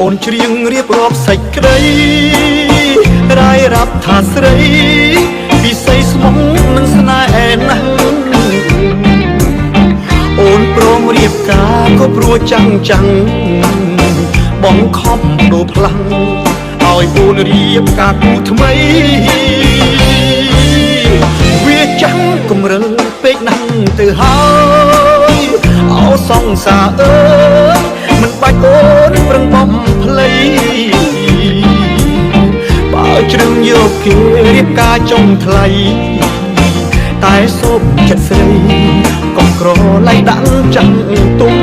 អូនច្រៀងរៀបរាប់សេចក្តីរាយរាប់ថាស្រីពិសីស្មុំនឹងស្នេហ៍ណាស់អូនព្រមរៀបការក៏ព្រោះចាំងបងខំដូរផ្លាំងឲ្យអូនរៀបការគូថ្មីវាចាំងគំរិលពេកណាស់ទៅហើយអោសងសាអើយមិនបាច់អូនប្រឹងបំភ្លៃបើជ្រឹងយកគេរៀបការចុងថ្លៃតែសូមចិត្តស្រីកុំក្រឡៃដាក់ចាំងទុំ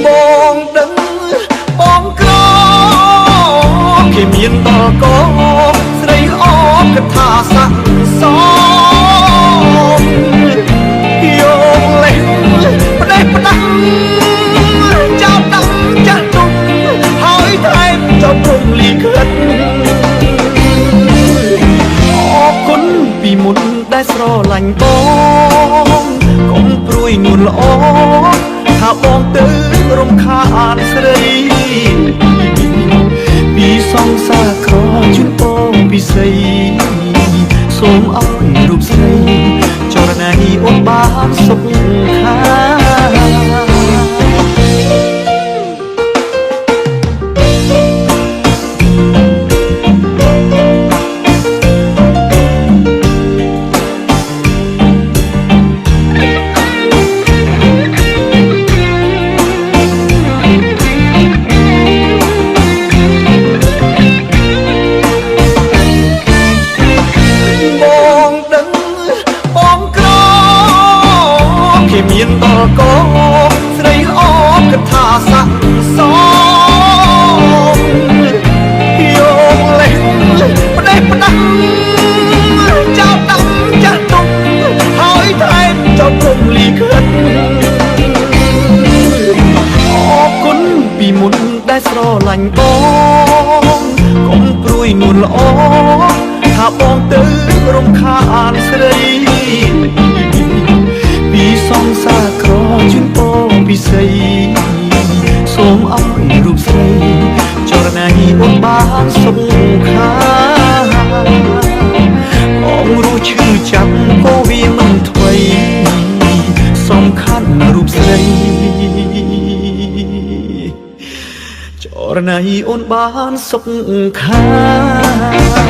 បងដឹងបងក្រគេមានដល់កស្រីល្អកថាស័ក្តិសមយកលេងផ្ដេសផ្ដាំចោលតាំងចាស់ទុំហើយថែមចោលព្រំលីខិតអរគុណពីមុនដែលស្រឡាញ់បងកុំព្រួយនួនល្អថាបងទៅរំខានស្រីពីសងសាក្រជូនបងពិសីសូមឲ្យរូបស្រីចរណៃអូនបានសុខខាមានដល់កស្រីល្អកថាស័ក្តិសមយកលេងផ្ដេសផ្ដាំចោលតាំងចាស់ទុំហើយថែមចោលព្រំលីខិតអរគុណពីមុនដែលស្រឡាញ់បងកុំព្រួយនួនល្អថាបងទៅរំខានស្រីពីសងសាក្រជូនបងពិសីសូមឲ្យរូបស្រីចរណៃអូនបានសុខខាបងរស់ឈឺចាប់ក៏វាមិនថ្មីសំខាន់រូបស្រីចរណៃអូនបានសុខខា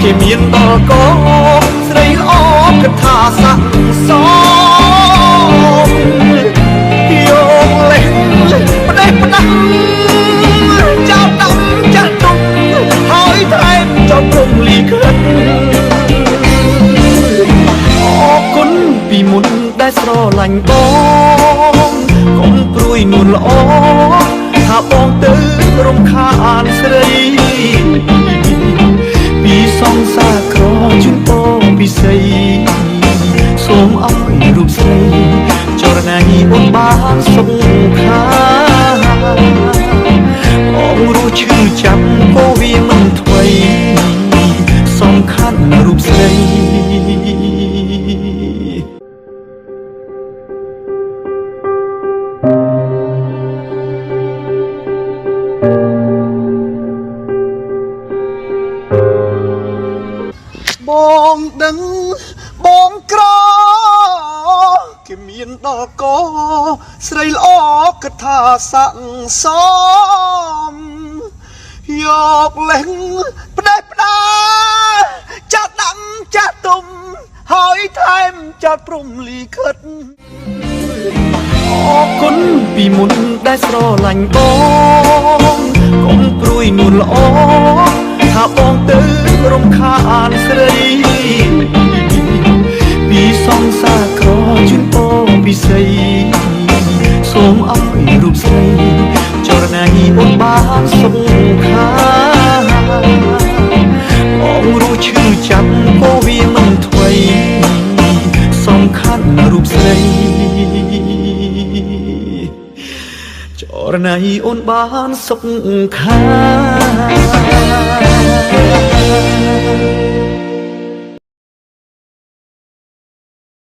គេមានដល់កស្រីល្អកថាស័ក្តិសមយកលេងផ្ដេសផ្ដាំចោលតាំងចាស់ទុំហើយថែមចោលព្រំលីខិតអរគុណពីមុនដែលស្រឡាញ់បងកុំព្រួយនួនល្អថាបងទៅរំខានស្រីពីសងសាក្រជូនបងពិសីសូមឲ្យរូបស្រីចរណៃអូនបានសុខខាបងរស់ឈឺចាប់ក៏វាមិនថ្មីសំខាន់រូបស្រីបងដឹងបងក្រគេមានដល់កស្រីល្អកថាស័ក្តិសមយកលេងផ្ដេសផ្ដាចាស់ដាំចាស់ទុំហើយថែមចាត់ព្រំលីខិតអរគុណពីមុនដែលស្រឡាញ់បងកុំព្រួយនួនល្អថាបងទៅរំខានស្រីពីសងសាក្រជូនបងពិសីសូមឲ្យរូបស្រីចរណៃអូនបានសុខខាបងរស់ឈឺចាប់ក៏វាមិនថ្មីសំខាន់រូបស្រីច ចរណៃអូនបានសុខខា